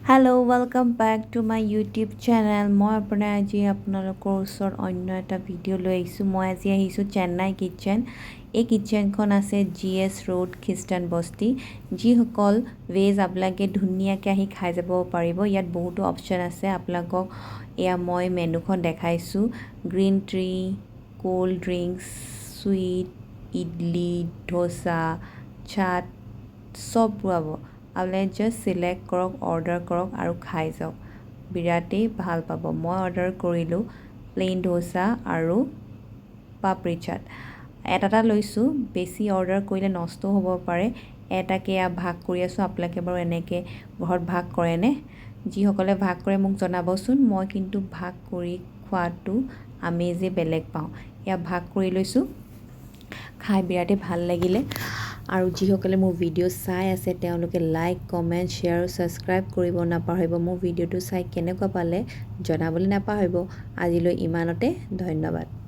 Hello' welcome back to my YouTube channel. মই আপোনাৰ আজি আপোনালোকৰ ওচৰত অন্য এটা ভিডিঅ' লৈ আহিছোঁ। মই আজি আহিছোঁ চেন্নাই কিটচেন। এই কিটচেনখন আছে GS ৰোড খ্ৰীষ্টান বস্তি। যিসকল ভেজ আপোনালোকে ধুনীয়াকৈ আহি খাই যাব পাৰিব। ইয়াত বহুতো অপশ্যন আছে। আপোনালোকক এয়া মই মেনুখন দেখাইছোঁ। Green tea, cold drinks, sweet, idli, dosa, chaat চব পাব। আপোনালোকে জাষ্ট চিলেক্ট কৰক, অৰ্ডাৰ কৰক আৰু খাই যাওক। বিৰাটেই ভাল পাব। মই অৰ্ডাৰ কৰিলোঁ প্লেইন ধোচা আৰু পাপৰি চাট। এটা লৈছোঁ, বেছি অৰ্ডাৰ কৰিলে নষ্ট হ'ব পাৰে। এটাকে ভাগ কৰি আছোঁ। আপোনালোকে বাৰু এনেকৈ ঘৰত ভাগ কৰেনে? যিসকলে ভাগ কৰে মোক জনাবচোন। মই কিন্তু ভাগ কৰি খোৱাটো আমেজেই বেলেগ পাওঁ। এয়া ভাগ কৰি লৈছোঁ, খাই বিৰাটেই ভাল লাগিলে। আৰু যিসকলে মোৰ ভিডিঅ' চাই আছে তেওঁলোকে লাইক, কমেণ্ট, শ্বেয়াৰ আৰু ছাবস্ক্ৰাইব কৰিব নাপাহৰিব। মোৰ ভিডিঅ'টো চাই কেনেকুৱা পালে জনাবলৈ নাপাহৰিব। আজিলৈ ইমানতে, ধন্যবাদ।